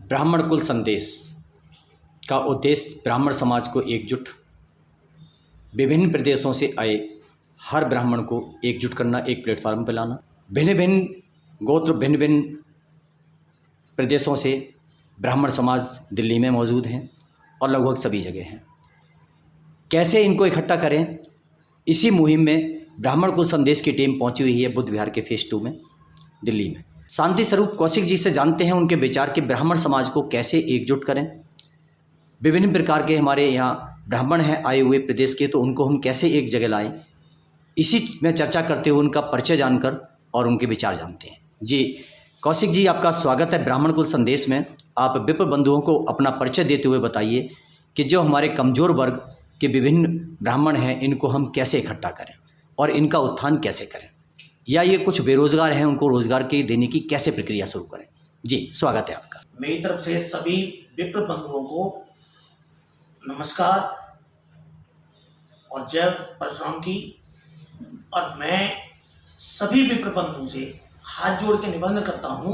ब्राह्मण कुल संदेश का उद्देश्य ब्राह्मण समाज को एकजुट, विभिन्न प्रदेशों से आए हर ब्राह्मण को एकजुट करना, एक प्लेटफार्म पर लाना। भिन्न भिन्न गोत्र, भिन्न भिन्न प्रदेशों से ब्राह्मण समाज दिल्ली में मौजूद हैं और लगभग सभी जगह हैं। कैसे इनको इकट्ठा करें, इसी मुहिम में ब्राह्मण कुल संदेश की टीम पहुंची हुई है बुद्ध विहार के फेज 2 में दिल्ली में। शांति स्वरूप कौशिक जी से जानते हैं उनके विचार कि ब्राह्मण समाज को कैसे एकजुट करें। विभिन्न प्रकार के हमारे यहाँ ब्राह्मण हैं आए हुए प्रदेश के, तो उनको हम कैसे एक जगह लाएं, इसी में चर्चा करते हुए उनका परिचय जानकर और उनके विचार जानते हैं। जी कौशिक जी, आपका स्वागत है ब्राह्मण कुल संदेश में। आप विप्र बंधुओं को अपना परिचय देते हुए बताइए कि जो हमारे कमज़ोर वर्ग के विभिन्न ब्राह्मण हैं, इनको हम कैसे इकट्ठा करें और इनका उत्थान कैसे करें, या ये कुछ बेरोजगार हैं उनको रोजगार के देने की कैसे प्रक्रिया शुरू करें। जी स्वागत है आपका। मेरी तरफ से सभी विप्र बंधुओं को नमस्कार और जय परशुराम की। और मैं सभी विप्र बंधुओं से हाथ जोड़ के निवेदन करता हूँ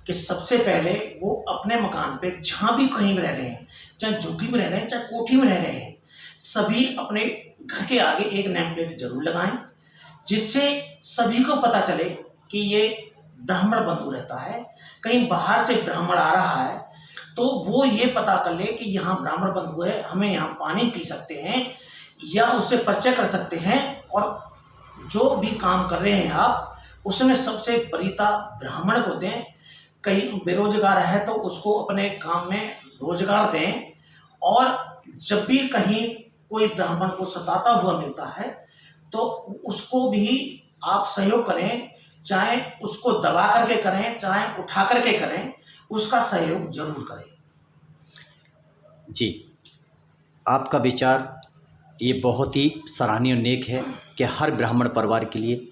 कि सबसे पहले वो अपने मकान पे जहाँ भी कहीं में रह रहे हैं, चाहे झुग्गी में रह रहे हैं, चाहे कोठी में रह रहे हैं, सभी अपने घर के आगे एक नेम प्लेट जरूर लगाएं, जिससे सभी को पता चले कि ये ब्राह्मण बंधु रहता है। कहीं बाहर से ब्राह्मण आ रहा है तो वो ये पता कर ले कि यहाँ ब्राह्मण बंधु है, हमें यहाँ पानी पी सकते हैं या उससे परिचय कर सकते हैं। और जो भी काम कर रहे हैं आप, उसमें सबसे वरीयता ब्राह्मण को दें। कहीं बेरोजगार है तो उसको अपने काम में रोजगार दें। और जब भी कहीं कोई ब्राह्मण को सताता हुआ मिलता है तो उसको भी आप सहयोग करें, चाहे उसको दबा करके करें, चाहे उठा करके करें, उसका सहयोग जरूर करें। जी, आपका विचार ये बहुत ही सराहनीय और नेक है कि हर ब्राह्मण परिवार के लिए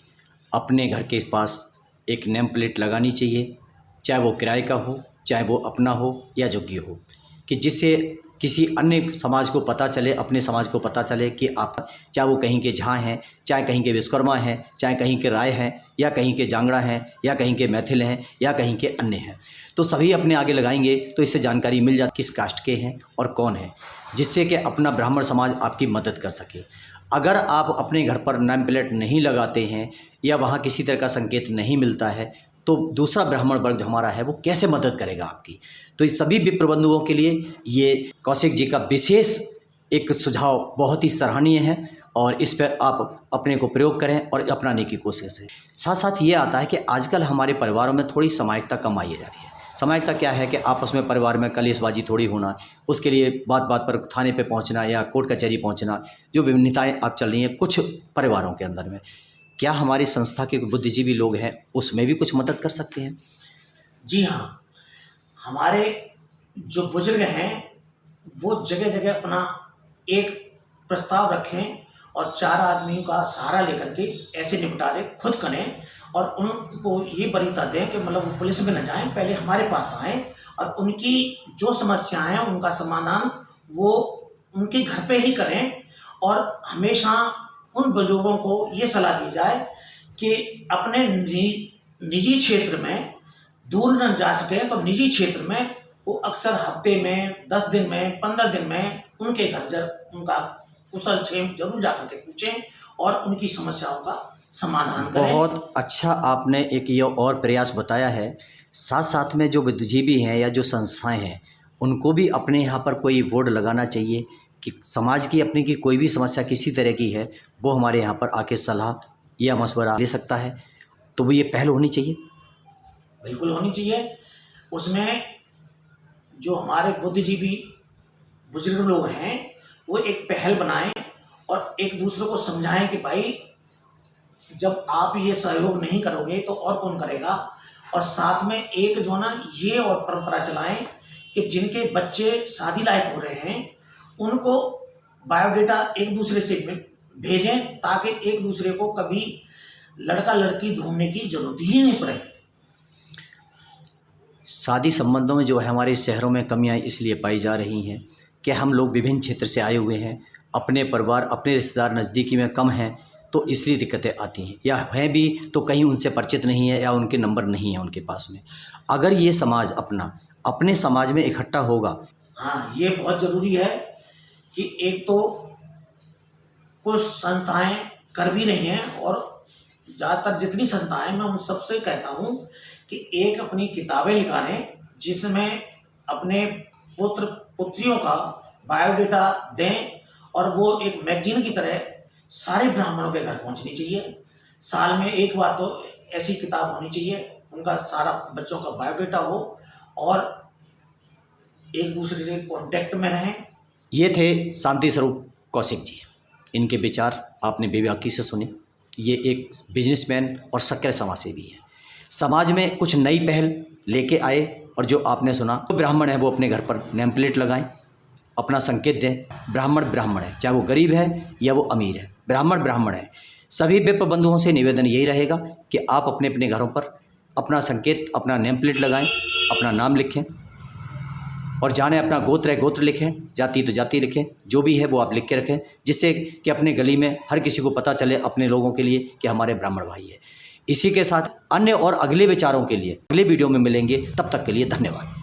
अपने घर के पास एक नेम प्लेट लगानी चाहिए, चाहे वो किराए का हो, चाहे वो अपना हो या योग्य हो, कि जिससे किसी अन्य समाज को पता चले, अपने समाज को पता चले कि आप, चाहे वो कहीं के झा हैं, चाहे कहीं के विश्वकर्मा हैं, चाहे कहीं के राय हैं, या कहीं के जांगड़ा हैं, या कहीं के मैथिल हैं, या कहीं के अन्य हैं, तो सभी अपने आगे लगाएंगे तो इससे जानकारी मिल जाती किस कास्ट के हैं और कौन है, जिससे कि अपना ब्राह्मण समाज आपकी मदद कर सके। अगर आप अपने घर पर नेम प्लेट नहीं लगाते हैं या वहाँ किसी तरह का संकेत नहीं मिलता है, तो दूसरा ब्राह्मण वर्ग जो हमारा है वो कैसे मदद करेगा आपकी। तो इस सभी विप्र बंधुओं के लिए ये कौशिक जी का विशेष एक सुझाव बहुत ही सराहनीय है और इस पर आप अपने को प्रयोग करें और अपनाने की कोशिश है। साथ साथ ये आता है कि आजकल हमारे परिवारों में थोड़ी सामायिकता कम आई जा रही है। सामायिकता क्या है कि आपस में परिवार में कलेशबाजी थोड़ी होना, उसके लिए बात बात पर थाने पे पहुंचना या कोर्ट कचहरी पहुंचना, जो विभिन्नताएं अब चल रही हैं कुछ परिवारों के अंदर में, क्या हमारी संस्था के बुद्धिजीवी लोग हैं उसमें भी कुछ मदद कर सकते हैं? जी हाँ, हमारे जो बुजुर्ग हैं वो जगह जगह अपना एक प्रस्ताव रखें और 4 आदमियों का सहारा लेकर के ऐसे निपटारे खुद करें और उनको ये वरीयता दें कि मतलब वो पुलिस में न जाएं, पहले हमारे पास आएँ और उनकी जो समस्याएं हैं उनका समाधान वो उनके घर पे ही करें। और हमेशा उन बुजुर्गों को ये सलाह दी जाए कि अपने निजी क्षेत्र में दूर न जा सके तो निजी क्षेत्र में वो अक्सर हफ्ते में, 10 दिन में, 15 दिन में उनके घर उनका कुशल क्षेम जरूर जाकर के पूछें और उनकी समस्याओं का समाधान करें। बहुत अच्छा आपने एक ये और प्रयास बताया है। साथ साथ में जो बुद्धिजीवी हैं या जो संस्थाएं हैं उनको भी अपने यहाँ पर कोई बोर्ड लगाना चाहिए कि समाज की अपनी की कोई भी समस्या किसी तरह की है वो हमारे यहाँ पर आके सलाह या मशवरा ले सकता है, तो वो ये पहल होनी चाहिए। बिल्कुल होनी चाहिए। उसमें जो हमारे बुद्धिजीवी बुजुर्ग लोग हैं वो एक पहल बनाएं और एक दूसरे को समझाएं कि भाई जब आप ये सहयोग नहीं करोगे तो और कौन करेगा। और साथ में एक जो ना ये और परंपरा चलाएं कि जिनके बच्चे शादी लायक हो रहे हैं उनको बायोडेटा एक दूसरे से भेजें ताकि एक दूसरे को कभी लड़का लड़की ढूंढने की जरूरत ही नहीं पड़े। शादी संबंधों में जो है हमारे शहरों में कमियां इसलिए पाई जा रही हैं कि हम लोग विभिन्न क्षेत्र से आए हुए हैं, अपने परिवार, अपने रिश्तेदार नज़दीकी में कम हैं, तो इसलिए दिक्कतें आती हैं, या हैं भी तो कहीं उनसे परिचित नहीं है या उनके नंबर नहीं है उनके पास में। अगर ये समाज अपना अपने समाज में इकट्ठा होगा। हाँ, ये बहुत ज़रूरी है कि एक तो कुछ संस्थाएं कर भी रही हैं, और ज़्यादातर जितनी संस्थाएं, मैं उन सबसे कहता हूँ कि एक अपनी किताबें निकालें जिसमें अपने पुत्र पुत्रियों का बायोडेटा दें, और वो एक मैगजीन की तरह सारे ब्राह्मणों के घर पहुंचनी चाहिए। साल में एक बार तो ऐसी किताब होनी चाहिए, उनका सारा बच्चों का बायोडेटा हो और एक दूसरे से कांटेक्ट में रहें। ये थे शांति स्वरूप कौशिक जी। इनके विचार आपने बेबाकी से सुने। ये एक बिजनेसमैन और सक्रिय समाजसेवी है। समाज में कुछ नई पहल लेके आए, और जो आपने सुना, तो ब्राह्मण है वो अपने घर पर नेम प्लेट लगाएं, अपना संकेत दें। ब्राह्मण ब्राह्मण है, चाहे वो गरीब है या वो अमीर है, ब्राह्मण ब्राह्मण है। सभी विप्र बंधुओं से निवेदन यही रहेगा कि आप अपने अपने घरों पर अपना संकेत, अपना नेम प्लेट लगाएं, अपना नाम लिखें, और जाने अपना गोत्र है गोत्र लिखें, जाति तो जाति लिखें, जो भी है वो आप लिख के रखें, जिससे कि अपने गली में हर किसी को पता चले, अपने लोगों के लिए, कि हमारे ब्राह्मण भाई है। इसी के साथ अन्य और अगले विचारों के लिए अगले वीडियो में मिलेंगे। तब तक के लिए धन्यवाद।